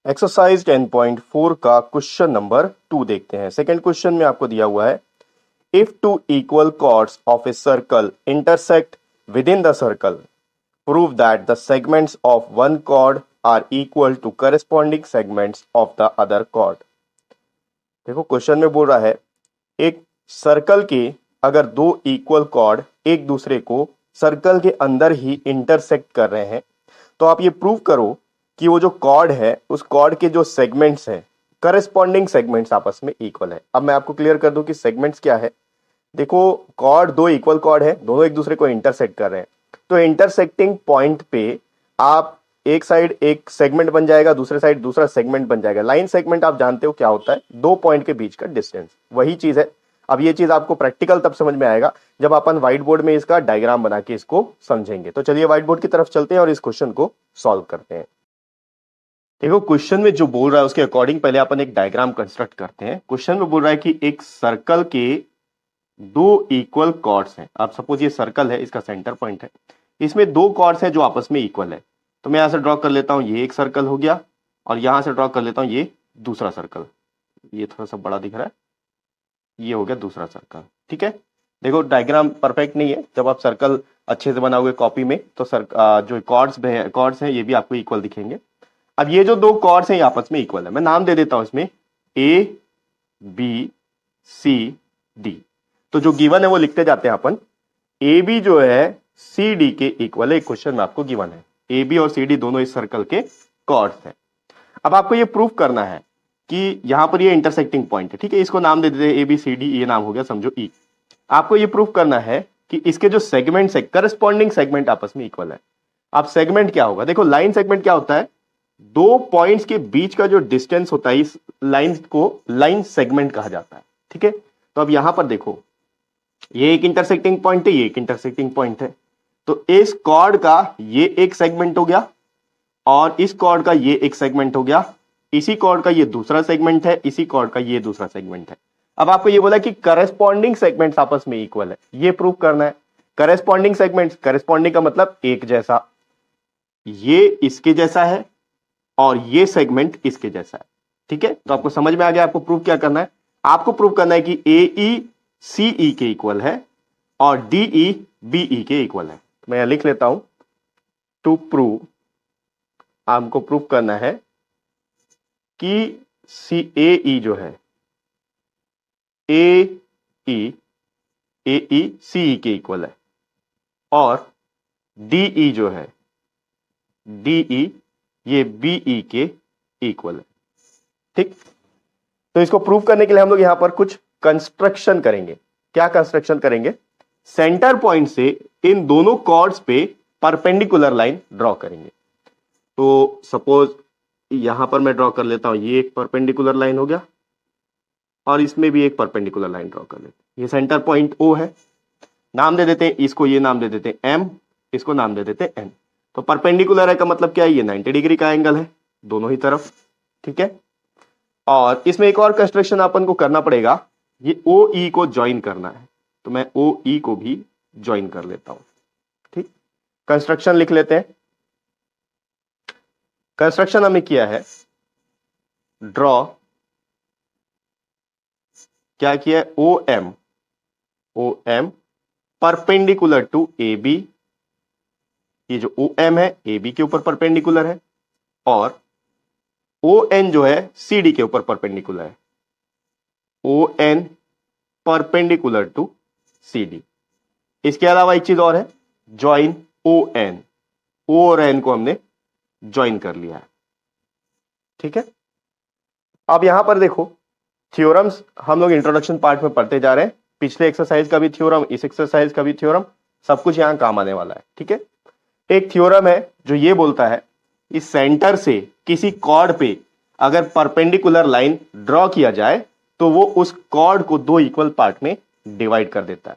Exercise 10.4 का question number 2 देखते हैं। सेकंड क्वेश्चन में आपको दिया हुआ है, if two equal chords of a circle intersect within the circle prove that the segments of one chord are equal to corresponding segments of the other chord. देखो question में बोल रहा है, एक सर्कल के अगर दो इक्वल कॉर्ड एक दूसरे को सर्कल के अंदर ही इंटरसेक्ट कर रहे हैं तो आप ये प्रूव करो कि वो जो कॉर्ड है उस कॉर्ड के जो सेगमेंट्स हैं करस्पॉन्डिंग सेगमेंट्स आपस में इक्वल है। अब मैं आपको क्लियर कर दूं कि सेगमेंट्स क्या है। देखो कॉर्ड, दो इक्वल कॉर्ड है, दोनों एक दूसरे को इंटरसेक्ट कर रहे हैं, तो इंटरसेक्टिंग पॉइंट पे आप एक साइड एक सेगमेंट बन जाएगा, दूसरे साइड दूसरा सेगमेंट बन जाएगा। लाइन सेगमेंट आप जानते हो क्या होता है, दो पॉइंट के बीच का डिस्टेंस, वही चीज है। अब ये चीज आपको प्रैक्टिकल तब समझ में आएगा जब अपन व्हाइट बोर्ड में इसका डायग्राम बना के इसको समझेंगे। तो चलिए व्हाइट बोर्ड की तरफ चलते हैं और इस क्वेश्चन को सॉल्व करते हैं। देखो क्वेश्चन में जो बोल रहा है उसके अकॉर्डिंग पहले अपन एक डायग्राम कंस्ट्रक्ट करते हैं। क्वेश्चन में बोल रहा है कि एक सर्कल के दो इक्वल कॉर्ड्स हैं। आप सपोज ये सर्कल है, इसका सेंटर पॉइंट है, इसमें दो कॉर्ड्स हैं जो आपस में इक्वल है। तो मैं यहां से ड्रॉ कर लेता हूं, ये एक सर्कल हो गया, और यहां से ड्रॉ कर लेता हूं ये दूसरा सर्कल। ये थोड़ा सा बड़ा दिख रहा है, ये हो गया दूसरा सर्कल। ठीक है, देखो डायग्राम परफेक्ट नहीं है, जब आप सर्कल अच्छे से बनाओगे कॉपी में तो जो कॉर्ड्स हैं ये भी आपको इक्वल दिखेंगे। अब ये जो दो कॉर्ड्स हैं ये आपस में इक्वल है। मैं नाम दे देता हूं इसमें ए बी सी डी। तो जो गिवन है वो लिखते जाते हैं अपन। ए बी जो है सी डी के इक्वल है, क्वेश्चन में आपको गिवन है। ए बी और सी डी दोनों इस सर्कल के कॉर्ड्स हैं। अब आपको ये प्रूफ करना है कि यहां पर ये इंटरसेक्टिंग पॉइंट है। ठीक है, इसको नाम दे देते हैं ए बी सी डी, ये नाम हो गया समझो ई। आपको ये प्रूफ करना है कि इसके जो सेगमेंट्स है करस्पॉन्डिंग सेगमेंट आपस में इक्वल है। अब सेगमेंट क्या होगा, देखो लाइन सेगमेंट क्या होता है, दो पॉइंट्स के बीच का जो डिस्टेंस होता है इस लाइन को लाइन सेगमेंट कहा जाता है। ठीक है, तो अब यहां पर देखो ये एक इंटरसेक्टिंग पॉइंट है, ये एक इंटरसेक्टिंग पॉइंट है। तो इस कॉर्ड का ये एक सेगमेंट हो गया और इस कॉर्ड का ये एक सेगमेंट हो गया, इसी कॉर्ड का ये दूसरा सेगमेंट है, इसी कॉर्ड का ये दूसरा सेगमेंट है। अब आपको ये बोला कि करस्पॉन्डिंग सेगमेंट्स आपस में इक्वल है, ये प्रूव करना है। करस्पॉन्डिंग सेगमेंट्स, करस्पॉन्डिंग का मतलब एक जैसा, ये इसके जैसा है और ये सेगमेंट इसके जैसा है। ठीक है, तो आपको समझ में आ गया आपको प्रूव क्या करना है। आपको प्रूव करना है कि ए ई सी ई के इक्वल है और डी ई बी ई के इक्वल है। मैं यहां लिख लेता हूं, टू प्रूव, आपको प्रूव करना है कि सी ए ई जो है ए ई सी ई के इक्वल है और डी ई जो है डी ई ये बी ई के इक्वल है। ठीक, तो इसको प्रूव करने के लिए हम लोग यहां पर कुछ कंस्ट्रक्शन करेंगे। क्या कंस्ट्रक्शन करेंगे, सेंटर पॉइंट से इन दोनों कॉर्ड्स पे परपेंडिकुलर लाइन ड्रॉ करेंगे। तो सपोज यहां पर मैं ड्रॉ कर लेता हूं, ये एक परपेंडिकुलर लाइन हो गया और इसमें भी एक परपेंडिकुलर लाइन ड्रॉ कर लेते हैं। ये सेंटर पॉइंट ओ है, नाम दे देते हैं इसको, ये नाम दे देते हैं एम, इसको नाम दे देते हैं एन। तो परपेंडिकुलर है का मतलब क्या है, ये 90 डिग्री का एंगल है दोनों ही तरफ। ठीक है, और इसमें एक और कंस्ट्रक्शन अपन को करना पड़ेगा, ये ओ ई को ज्वाइन करना है, तो मैं ओ ई को भी ज्वाइन कर लेता हूं। ठीक, कंस्ट्रक्शन लिख लेते हैं। कंस्ट्रक्शन हमें किया है, ड्रॉ, क्या किया है, O M perpendicular to A B. ये जो ओ एम है ए बी के ऊपर परपेंडिकुलर है और ओ एन जो है सी डी के ऊपर परपेंडिकुलर है। O N perpendicular to C D. इसके अलावा एक चीज और है, ज्वाइन ओ एन, ओ और एन को हमने ज्वाइन कर लिया है। ठीक है, अब यहां पर देखो थ्योरम्स हम लोग इंट्रोडक्शन पार्ट में पढ़ते जा रहे हैं। पिछले एक्सरसाइज का भी थ्योरम, इस एक्सरसाइज का भी थ्योरम, सब कुछ यहां काम आने वाला है। ठीक है, एक थ्योरम है जो ये बोलता है इस सेंटर से किसी कॉर्ड पे अगर परपेंडिकुलर लाइन ड्रॉ किया जाए तो वो उस कॉर्ड को दो इक्वल पार्ट में डिवाइड कर देता है।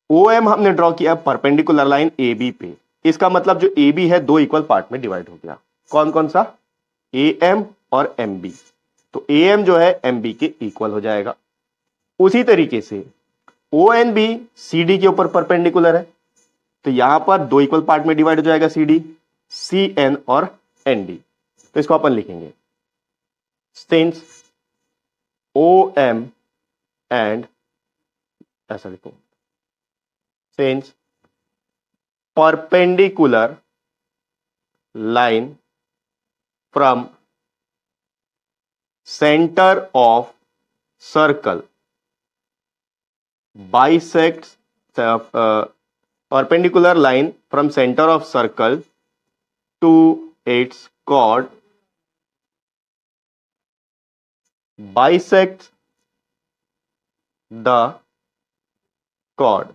ओ एम हमने ड्रॉ किया परपेंडिकुलर लाइन ए बी पे, इसका मतलब जो ए बी है दो इक्वल पार्ट में डिवाइड हो गया। कौन कौन सा, ए एम और एम बी। तो ए एम जो है एम बी के इक्वल हो जाएगा। उसी तरीके से O N B C D के ऊपर परपेंडिकुलर है, तो यहां पर दो इक्वल पार्ट में डिवाइड हो जाएगा सी डी, सी एन और एन डी। तो इसको अपन लिखेंगे सिंस ओ एम एंड, ऐसा लिखो, since perpendicular line from centre of circle bisects perpendicular line from center of circle to its chord bisects the chord।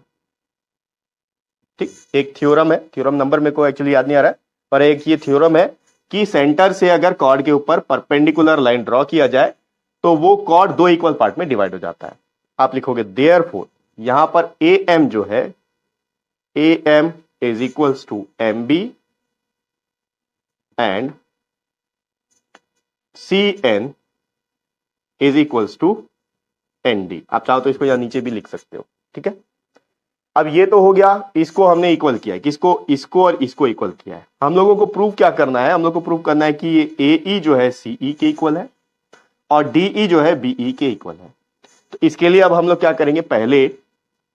ठीक, एक थ्योरम है, theorem number मेरे को एक्चुअली याद नहीं आ रहा है, पर एक ये थ्योरम है कि सेंटर से अगर कॉर्ड के ऊपर परपेंडिकुलर लाइन ड्रॉ किया जाए तो वो कॉर्ड दो इक्वल पार्ट में डिवाइड हो जाता है। आप लिखोगे देयरफॉर, यहां पर ए एम जो है, A M is equals to M B and C N is equals to N D. आप चाहो तो इसको यहां नीचे भी लिख सकते हो, ठीक है। अब ये तो हो गया, इसको हमने इक्वल किया है, किसको, इसको और इसको इक्वल किया है। हम लोगों को प्रूव क्या करना है, हम लोग को प्रूव करना है कि ये ए ई जो है सी ई के इक्वल है और डी ई जो है बी ई के इक्वल है। तो इसके लिए अब हम लोग क्या करेंगे, पहले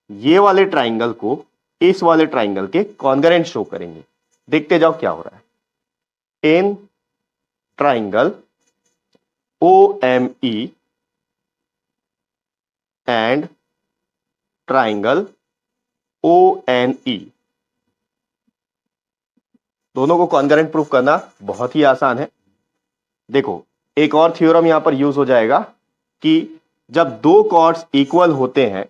ये वाले ट्राइंगल को इस वाले ट्राइंगल के कॉन्ग्रेंट शो करेंगे। देखते जाओ क्या हो रहा है। In triangle O M E and triangle O N E, दोनों को कॉन्ग्रेंट प्रूफ करना बहुत ही आसान है। देखो एक और थ्योरम यहां पर यूज हो जाएगा कि जब दो कॉर्ड्स इक्वल होते हैं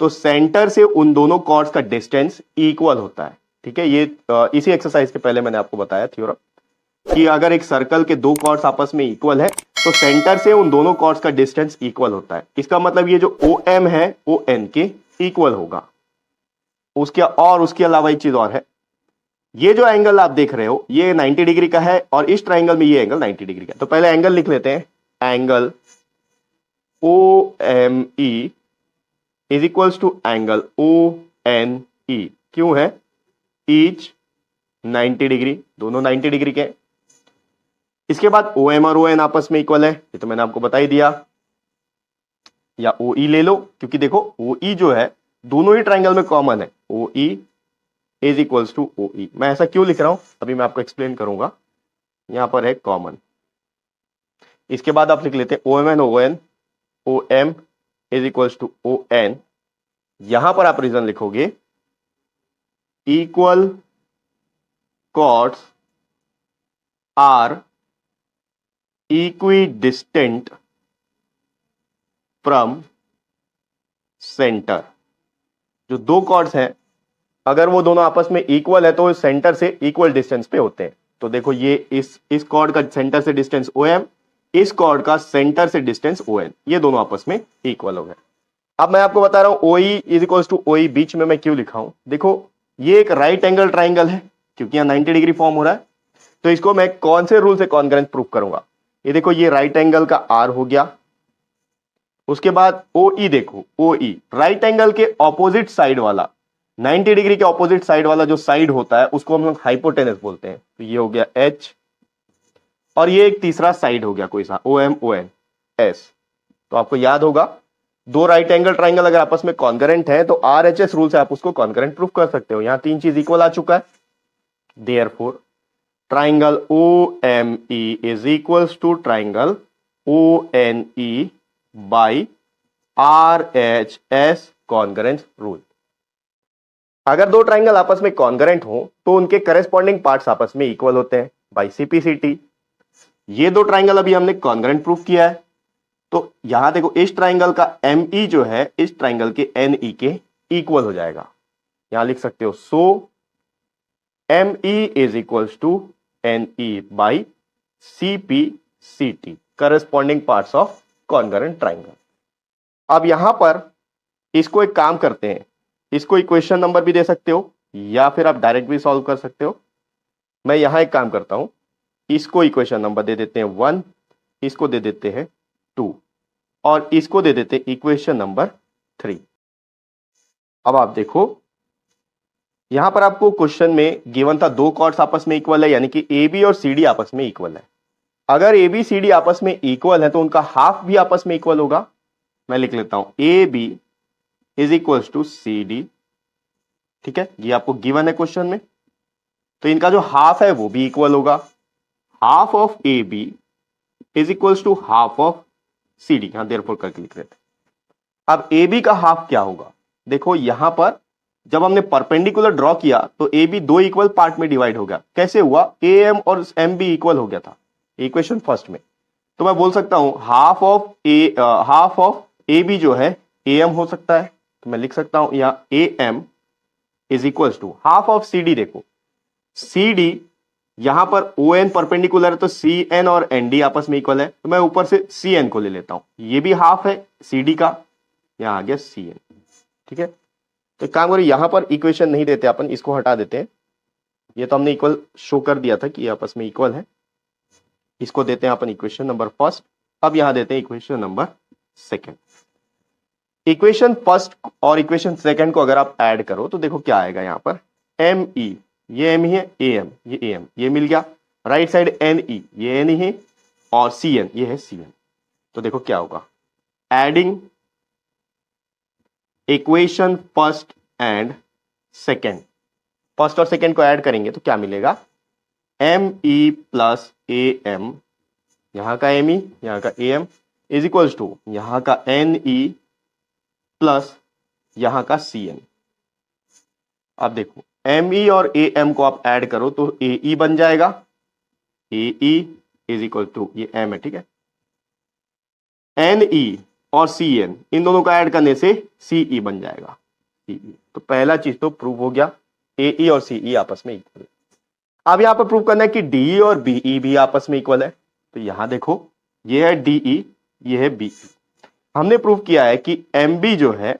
तो सेंटर से उन दोनों कॉर्ड्स का डिस्टेंस इक्वल होता है। ठीक है, ये इसी एक्सरसाइज के पहले मैंने आपको बताया थ्योरम कि अगर एक सर्कल के दो कॉर्ड्स आपस में इक्वल है तो सेंटर से उन दोनों कॉर्ड्स का डिस्टेंस इक्वल होता है। इसका मतलब ये जो ओ एम है ओ एन के इक्वल होगा। उसके अलावा एक चीज और है, ये जो एंगल आप देख रहे हो ये 90 डिग्री का है और इस ट्राइंगल में ये एंगल 90 डिग्री का है। तो पहले एंगल लिख लेते हैं, angle O M E is equals to angle O N E. क्यों है, ईच 90 डिग्री, दोनों 90 डिग्री के। इसके बाद ओ एम और ओ एन आपस में इक्वल है, ये तो मैंने आपको बता ही दिया, या ओ ई ले लो, क्योंकि देखो ओ ई जो है दोनों ही ट्राइंगल में कॉमन है, O E is equals to O E. मैं ऐसा क्यों लिख रहा हूं अभी मैं आपको एक्सप्लेन करूंगा, यहां पर है कॉमन। इसके बाद आप लिख लेते हैं O M and O N, O M is equals to O N. यहां पर आप रीजन लिखोगे equal chords are equidistant from centre. जो दो कॉर्ड्स हैं अगर वो दोनों आपस में इक्वल है तो सेंटर से इक्वल डिस्टेंस पे होते हैं। तो देखो ये इस कॉर्ड का सेंटर से डिस्टेंस ओ एम, इस कॉर्ड का सेंटर से डिस्टेंस ओ एन, ये दोनों आपस में इक्वल हो गए। अब मैं आपको बता रहा हूं O E is equals to O E, बीच में मैं क्यों लिखा हूं, देखो ये एक राइट एंगल ट्राइंगल है क्योंकि यहां 90 डिग्री फॉर्म हो रहा है। तो इसको मैं कौन से रूल से कॉन्ग्रेंस प्रूफ करूंगा, ये देखो ये राइट एंगल का आर हो गया। उसके बाद ओ ई, देखो ओ ई राइट एंगल के ऑपोजिट साइड वाला, 90 डिग्री के ऑपोजिट साइड वाला जो साइड होता है उसको हम लोग हाइपोटेनस बोलते हैं। तो ये हो गया एच, और ये एक तीसरा साइड हो गया कोई सा, O M O N S. तो आपको याद होगा दो राइट एंगल ट्राइंगल अगर आपस में कॉन्करेंट है तो आर एच एस रूल से आप उसको कॉन्करेंट प्रूफ कर सकते हो। यहां तीन चीज इक्वल आ चुका है, therefore triangle O M E is equals to triangle O N E by R H S congruence rule. अगर दो ट्राइंगल आपस में कॉन्करेंट हो तो उनके करेस्पॉन्डिंग पार्ट्स आपस में इक्वल होते हैं बाई सीपीसीटी। ये दो ट्राइंगल अभी हमने कॉन्करेंट प्रूफ किया है। तो यहां देखो इस ट्राइंगल का एम ई जो है इस ट्राइंगल के एन ई के इक्वल हो जाएगा। यहां लिख सकते हो so M E is equals to N E by C P C T, corresponding parts of concurrent triangle. अब यहां पर इसको एक काम करते हैं, इसको इक्वेशन नंबर भी दे सकते हो या फिर आप डायरेक्ट भी सॉल्व कर सकते हो। मैं यहां एक काम करता हूं, इसको इक्वेशन नंबर दे देते हैं 1, इसको दे देते हैं 2 और इसको दे देते हैं इक्वेशन नंबर 3। अब आप देखो यहां पर आपको क्वेश्चन में गिवन था दो कॉर्ड्स आपस में इक्वल है, यानी कि ए बी और सी डी आपस में इक्वल है। अगर ए बी सी डी आपस में इक्वल है तो उनका हाफ भी आपस में इक्वल होगा। मैं लिख लेता हूं A B is equal to C D, ठीक है, ये आपको गिवन है क्वेश्चन में। तो इनका जो हाफ है वो भी इक्वल होगा। Half of A B is equal to half of C D, यहां देयरफॉर करके लिख लेते हैं। अब ए बी का हाफ क्या होगा, देखो यहां पर जब हमने परपेंडिकुलर ड्रॉ किया तो ए बी दो इक्वल पार्ट में डिवाइड हो गया। कैसे हुआ, ए एम और एम बी इक्वल हो गया था इक्वेशन फर्स्ट में। तो मैं बोल सकता हूं हाफ ऑफ ए बी जो है ए एम हो सकता है। तो मैं लिख सकता हूं यहां A M is equal to half of C D. देखो सी डी यहां पर ओ एन परपेंडिकुलर है तो सी एन और एन डी आपस में इक्वल है, तो मैं ऊपर से सी एन को ले लेता हूं, ये भी हाफ है सी डी का, यहां आ गया सी एन, ठीक है। तो एक काम करो, यहां पर इक्वेशन नहीं देते अपन, इसको हटा देते हैं। ये तो हमने इक्वल शो कर दिया था कि ये आपस में इक्वल है, इसको देते हैं अपन इक्वेशन नंबर फर्स्ट। अब यहां देते हैं equation number second. Equation first और इक्वेशन सेकेंड को अगर आप ऐड करो तो देखो क्या आएगा, यहां पर एम ई, ये एम ही है, ए एम, ये ए एम, ये मिल गया। राइट साइड एन ई, ये एन ही है, और सी एन, ये है सी एन। तो देखो क्या होगा, adding equation first and second, first और सेकेंड को ऐड करेंगे तो क्या मिलेगा, M E plus A M, यहां का एम ई यहां का A M is equals to यहां का एन ई प्लस यहां का सी एन। अब देखो एम ई और ए एम को आप ऐड करो तो ए ई बन जाएगा, ए ई इज इक्वल टू ये एम है, ठीक है, एन ई और सी एन, इन दोनों का ऐड करने से सी ई बन जाएगा, सी ई। तो पहला चीज तो प्रूव हो गया, ए ई और सी ई आपस में इक्वल है। अब यहां पर प्रूव करना है कि डी ई और बी ई भी आपस में इक्वल है। तो यहां देखो ये है डी ई, ये है बी ई। हमने प्रूव किया है कि एम बी जो है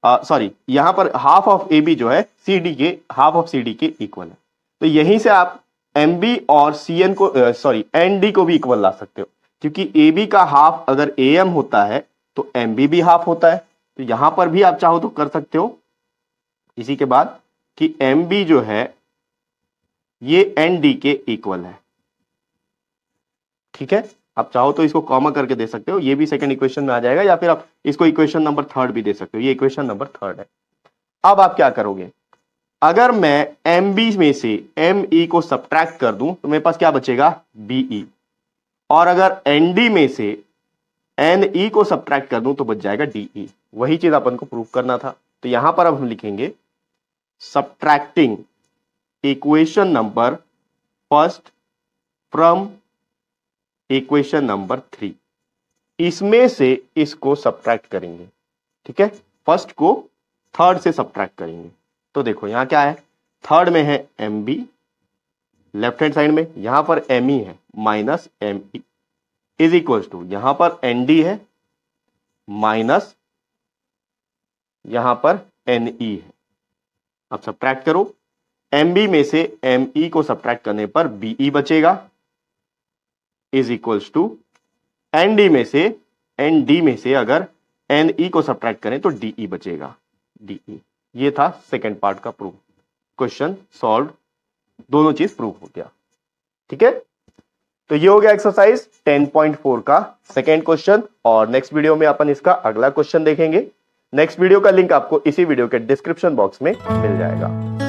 सॉरी यहां पर हाफ ऑफ ए बी जो है सी डी के हाफ ऑफ सी डी के इक्वल है। तो यहीं से आप एम बी और सी एन को सॉरी एन डी को भी इक्वल ला सकते हो, क्योंकि ए बी का हाफ अगर ए एम होता है तो एम बी भी हाफ होता है। तो यहां पर भी आप चाहो तो कर सकते हो इसी के बाद कि एम बी जो है ये एन डी के इक्वल है, ठीक है। आप चाहो तो इसको कॉमा करके दे सकते हो, ये भी सेकंड इक्वेशन में आ जाएगा, या फिर आप इसको इक्वेशन नंबर थर्ड भी दे सकते हो, ये इक्वेशन नंबर थर्ड है। अब आप क्या करोगे, अगर मैं एम बी में से एम ई को सब्ट्रैक्ट कर दूं तो मेरे पास क्या बचेगा, बी ई, और अगर एन डी में से एन ई को सब्ट्रैक्ट कर दूं तो बच जाएगा डी ई। वही चीज अपन को प्रूव करना था। तो यहां पर अब हम लिखेंगे subtracting equation number first from equation number 3, इसमें से इसको सब्ट्रैक्ट करेंगे, ठीक है, फर्स्ट को थर्ड से सब्ट्रैक्ट करेंगे। तो देखो यहां क्या है, थर्ड में है M B, left hand side में यहां पर एम ई है minus M E is equal to यहां पर एन डी है माइनस यहां पर एन ई है। अब सब्ट्रैक्ट करो, एम बी में से एम ई को सब्ट्रैक्ट करने पर बी ई बचेगा is equals to N D में से अगर एन ई को सब्ट्रैक्ट करें तो डी ई बचेगा, डी ई। ये था सेकेंड पार्ट का प्रूफ, क्वेश्चन सॉल्व, दोनों चीज प्रूफ हो गया, ठीक है। तो ये हो गया एक्सरसाइज 10.4 का सेकेंड क्वेश्चन, और नेक्स्ट वीडियो में अपन इसका अगला क्वेश्चन देखेंगे। नेक्स्ट वीडियो का लिंक आपको इसी वीडियो के डिस्क्रिप्शन बॉक्स में मिल जाएगा।